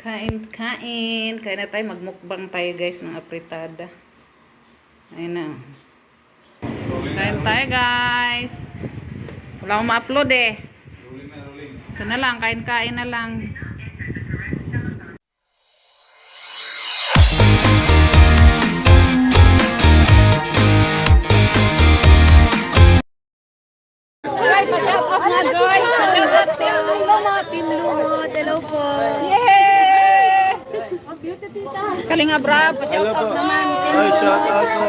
Kain. Kain na tayo. Magmukbang tayo guys ng apritada. Ayun na. Kain tayo guys. Wala akong ma-upload eh. Ito na lang. Kain na lang. Pa-shoutout nga, Joy! Pa-shoutout Team Lumot! Hello po! Yay! Kalinga Brab, pa-shoutout naman. Ay, shoutout po.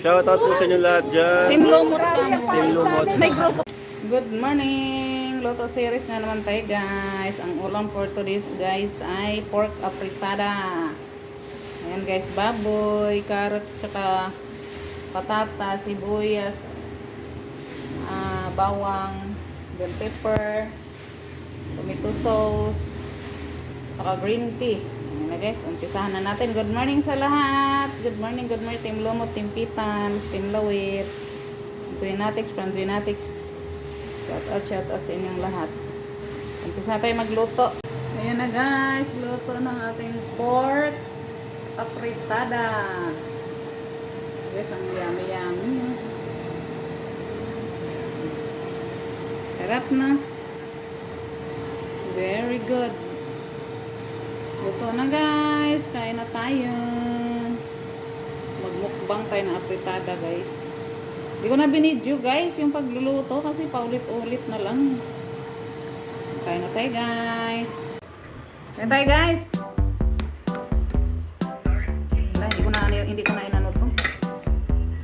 Shoutout po sa inyo lahat dyan. Team Lumot. Team Lumot. May grupo. Good morning! Loto series na naman tayo guys. Ang ulam for today's guys ay pork apritada. Ayan guys, baboy, carrots, saka patata, sibuyas, bawang, bell pepper, tomato sauce, saka green peas. Ayan na guys, umpisahan na natin. Good morning sa lahat. Good morning Team Lumot, Team Pitans, Team Lawit, Zuinatics, from Zuinatics. Shout out sa inyong lahat. Umpisa na tayo magluto. Ayan na guys, luto ng ating pork apritada. Guys, ang yummy. Sarap na. Very good. Luto na guys. Kain na tayo. Magmukbang tayo ng apritada guys. Hindi ko na binidyo guys yung pagluluto kasi paulit-ulit na lang. Kain na tayo guys. Kain tayo guys. Hindi ko na inano to.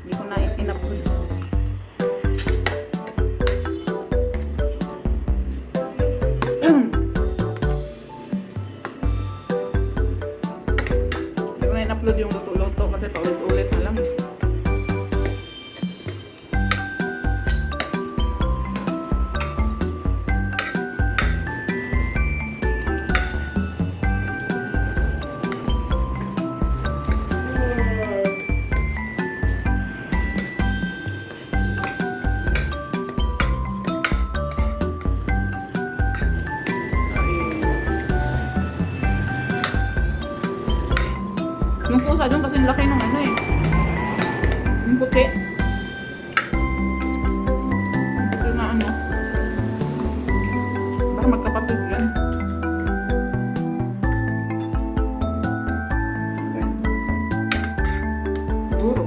Hindi ko na in-upload. Upload yung luto-luto kasi paulit-ulit na lang. Yung pusa dyan kasi laki ng ano eh. Yung puti. Puti na ano. Baka magkapatid yan. Siguro.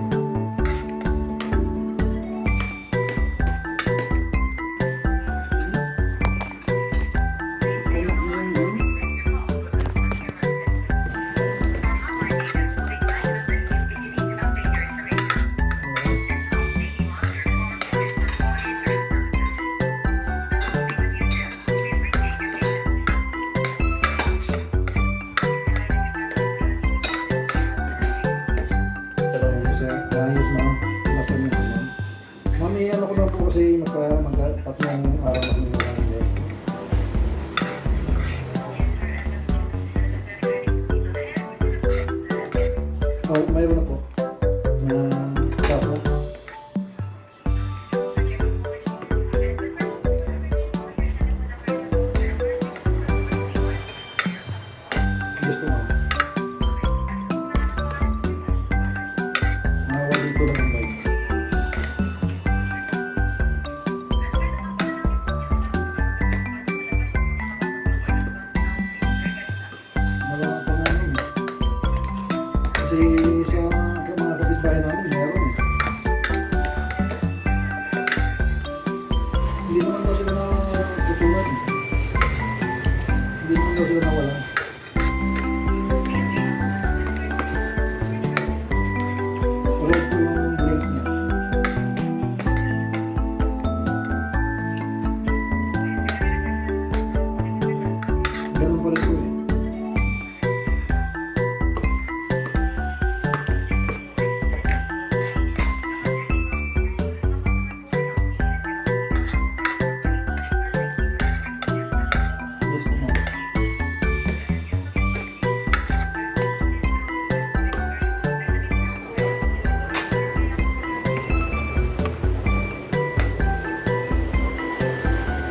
Mami, ano ko lang po kasi tatlong araw na kami naman. Oh, mayroon na po. Tapos. Yes po, ma'am. Nawawag dito lang ang bike. Kasi sa mga kapitbahay namin, meron eh. Hindi naman daw sila natutunan. Hindi naman daw sila nawala. Ulit po yung break niya. Ganun pa rin po eh. Yes po, ma'am.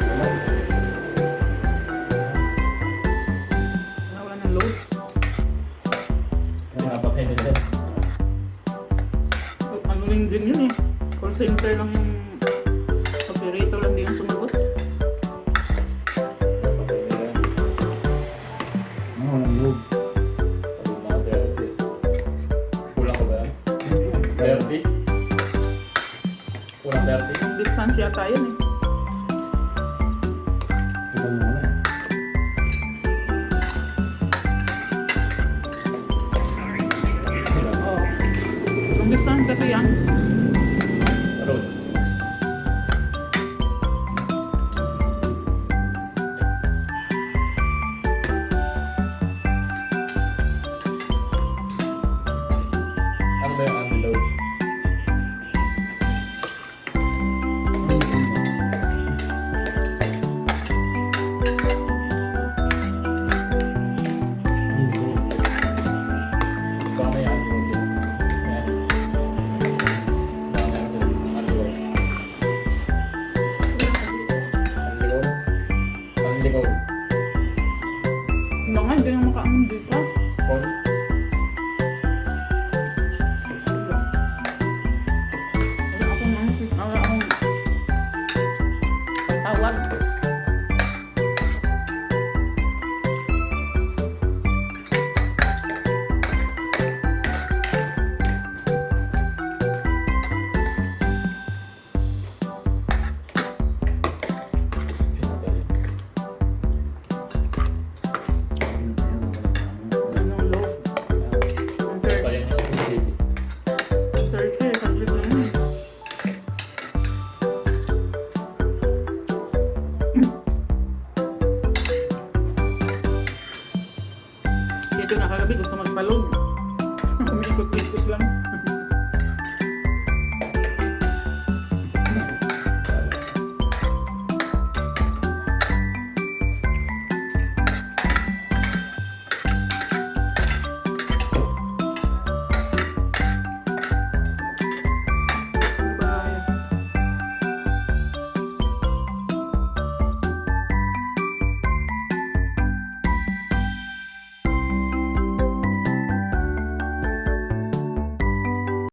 Wala. lang yung pagpirito lang din yung sumagot. Ano, walang loob. Kulang ko ba yan? 30? Kulang 30? Yung distance yata yun eh. Tagal mo na. Oo. Yung distance kasi yan. Road. Ano ba yung unload? Ikaw na yung unload yun. Yan. Ikaw na yung unload. Unload. Unload. Hindi nga, hindi nga makaamon dito. Call. Wala akong naisip. Wala akong tawag. Anong low? Ang Kaya nyo yung utility. 30, saglit lang yun. Dito na kagabi, gusto magpalog.